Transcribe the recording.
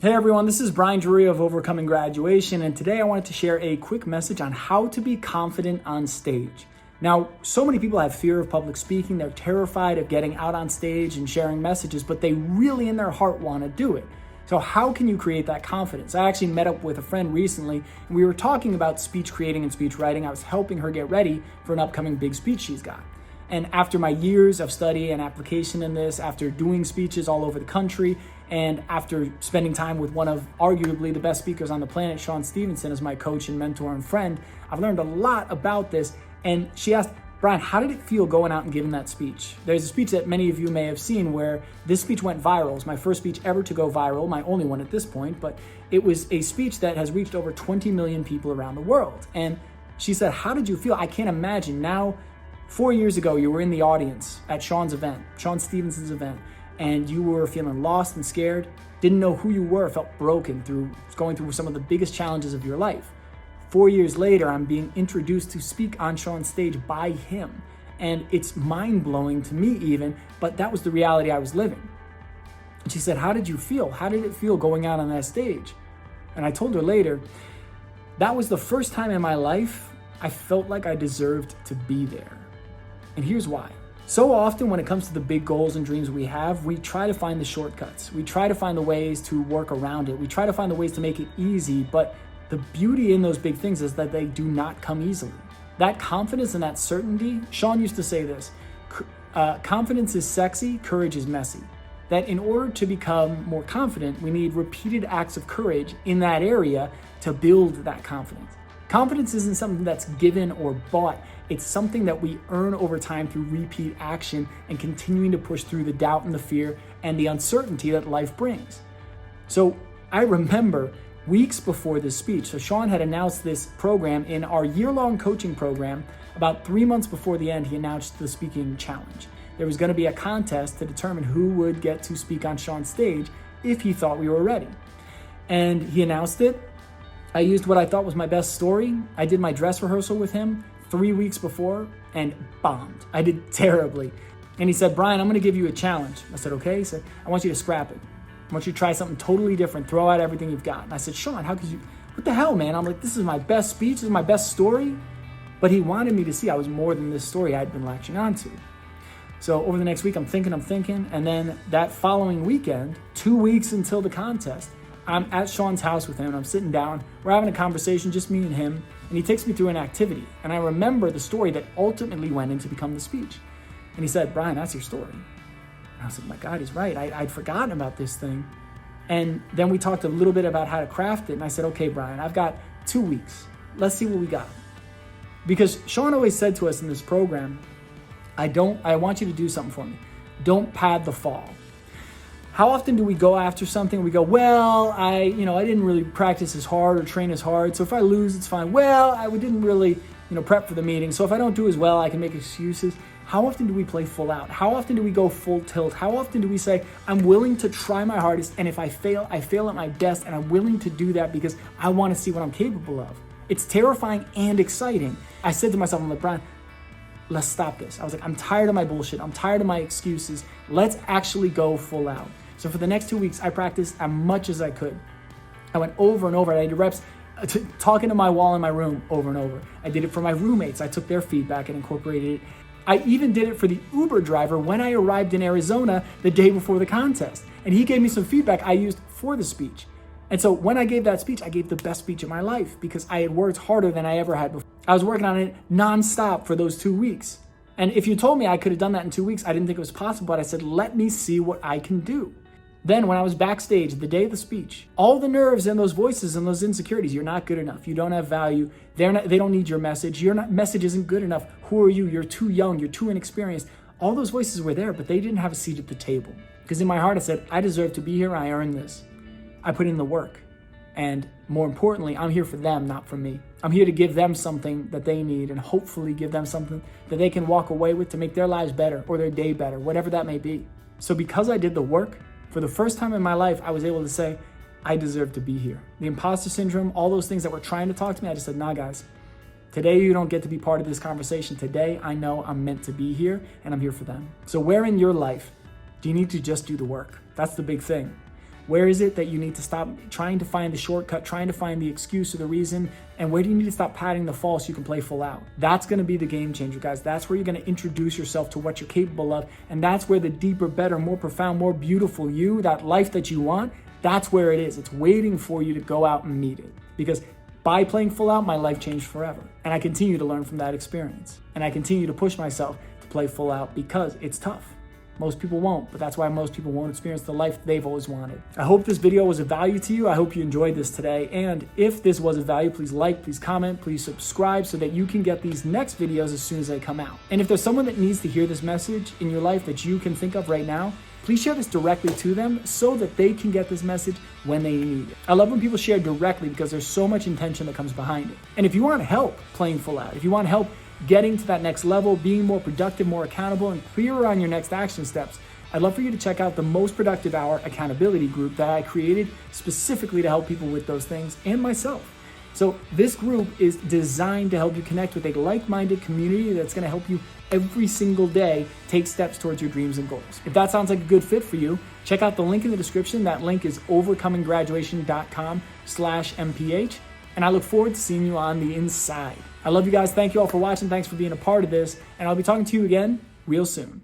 Hey everyone, this is Brian Drury of Overcoming Graduation, and today I wanted to share a quick message on how to be confident on stage. Now, so many people have fear of public speaking. They're terrified of getting out on stage and sharing messages, but they really in their heart want to do it. So how can you create that confidence? I actually met up with a friend recently, and we were talking about speech creating and speech writing. I was helping her get ready for an upcoming big speech she's got. And after my years of study and application in this, after doing speeches all over the country, and after spending time with one of arguably the best speakers on the planet, Sean Stephenson, as my coach and mentor and friend, I've learned a lot about this. And she asked, Brian, how did it feel going out and giving that speech? There's a speech that many of you may have seen where this speech went viral. It's my first speech ever to go viral, my only one at this point, but it was a speech that has reached over 20 million people around the world. And she said, how did you feel? I can't imagine. Now, 4 years ago, you were in the audience at Sean's event, Sean Stephenson's event, and you were feeling lost and scared, didn't know who you were, felt broken going through some of the biggest challenges of your life. 4 years later, I'm being introduced to speak on Sean's stage by him. And it's mind-blowing to me even, but that was the reality I was living. And she said, how did you feel? How did it feel going out on that stage? And I told her later, that was the first time in my life I felt like I deserved to be there. And here's why. So often when it comes to the big goals and dreams we have, we try to find the shortcuts. We try to find the ways to work around it. We try to find the ways to make it easy, but the beauty in those big things is that they do not come easily. That confidence and that certainty, Sean used to say this, confidence is sexy, courage is messy. That in order to become more confident, we need repeated acts of courage in that area to build that confidence. Confidence isn't something that's given or bought. It's something that we earn over time through repeat action and continuing to push through the doubt and the fear and the uncertainty that life brings. So I remember weeks before this speech, so Sean had announced this program in our year-long coaching program. About 3 months before the end, he announced the speaking challenge. There was going to be a contest to determine who would get to speak on Sean's stage if he thought we were ready. And he announced it. I used what I thought was my best story. I did my dress rehearsal with him 3 weeks before and bombed. I did terribly. And he said, Brian, I'm going to give you a challenge. I said, okay. He said, I want you to scrap it. I want you to try something totally different. Throw out everything you've got. And I said, Sean, how could you? What the hell, man? I'm like, this is my best speech. This is my best story. But he wanted me to see I was more than this story I'd been latching onto. So over the next week, I'm thinking. And then that following weekend, 2 weeks until the contest, I'm at Sean's house with him. I'm sitting down. We're having a conversation, just me and him. And he takes me through an activity. And I remember the story that ultimately went into become the speech. And he said, Brian, that's your story. And I was like, my God, he's right. I'd forgotten about this thing. And then we talked a little bit about how to craft it. And I said, okay, Brian, I've got 2 weeks. Let's see what we got. Because Sean always said to us in this program, I want you to do something for me. Don't pad the fall. How often do we go after something and we go, well, I didn't really practice as hard or train as hard, so if I lose, it's fine. Well, I didn't really, prep for the meeting, so if I don't do as well, I can make excuses. How often do we play full out? How often do we go full tilt? How often do we say, I'm willing to try my hardest, and if I fail at my best, and I'm willing to do that because I want to see what I'm capable of? It's terrifying and exciting. I said to myself, I'm like, Brian, let's stop this. I was like, I'm tired of my bullshit. I'm tired of my excuses. Let's actually go full out. So for the next 2 weeks, I practiced as much as I could. I went over and over. I did reps talking to my wall in my room over and over. I did it for my roommates. I took their feedback and incorporated it. I even did it for the Uber driver when I arrived in Arizona the day before the contest. And he gave me some feedback I used for the speech. And so when I gave that speech, I gave the best speech of my life because I had worked harder than I ever had before. I was working on it nonstop for those 2 weeks. And if you told me I could have done that in 2 weeks, I didn't think it was possible, but I said, let me see what I can do. Then when I was backstage the day of the speech, all the nerves and those voices and those insecurities, you're not good enough. You don't have value. They don't need your message. Your message isn't good enough. Who are you? You're too young. You're too inexperienced. All those voices were there, but they didn't have a seat at the table. Because in my heart, I said, I deserve to be here. I earned this. I put in the work. And more importantly, I'm here for them, not for me. I'm here to give them something that they need and hopefully give them something that they can walk away with to make their lives better or their day better, whatever that may be. So because I did the work, for the first time in my life, I was able to say, I deserve to be here. The imposter syndrome, all those things that were trying to talk to me, I just said, nah, guys, today you don't get to be part of this conversation. Today, I know I'm meant to be here and I'm here for them. So where in your life do you need to just do the work? That's the big thing. Where is it that you need to stop trying to find the shortcut, trying to find the excuse or the reason? And where do you need to stop padding the fall so you can play full out? That's gonna be the game changer, guys. That's where you're gonna introduce yourself to what you're capable of. And that's where the deeper, better, more profound, more beautiful you, that life that you want, that's where it is. It's waiting for you to go out and meet it. Because by playing full out, my life changed forever. And I continue to learn from that experience. And I continue to push myself to play full out because it's tough. Most people won't, but that's why most people won't experience the life they've always wanted. I hope this video was of value to you. I hope you enjoyed this today. And if this was of value, please like, please comment, please subscribe so that you can get these next videos as soon as they come out. And if there's someone that needs to hear this message in your life that you can think of right now, please share this directly to them so that they can get this message when they need it. I love when people share directly because there's so much intention that comes behind it. And if you want help playing full out, if you want help getting to that next level, being more productive, more accountable, and clearer on your next action steps, I'd love for you to check out the Most Productive Hour accountability group that I created specifically to help people with those things and myself. So this group is designed to help you connect with a like-minded community that's going to help you every single day take steps towards your dreams and goals. If that sounds like a good fit for you, check out the link in the description. That link is overcominggraduation.com/MPH. And I look forward to seeing you on the inside. I love you guys. Thank you all for watching. Thanks for being a part of this. And I'll be talking to you again real soon.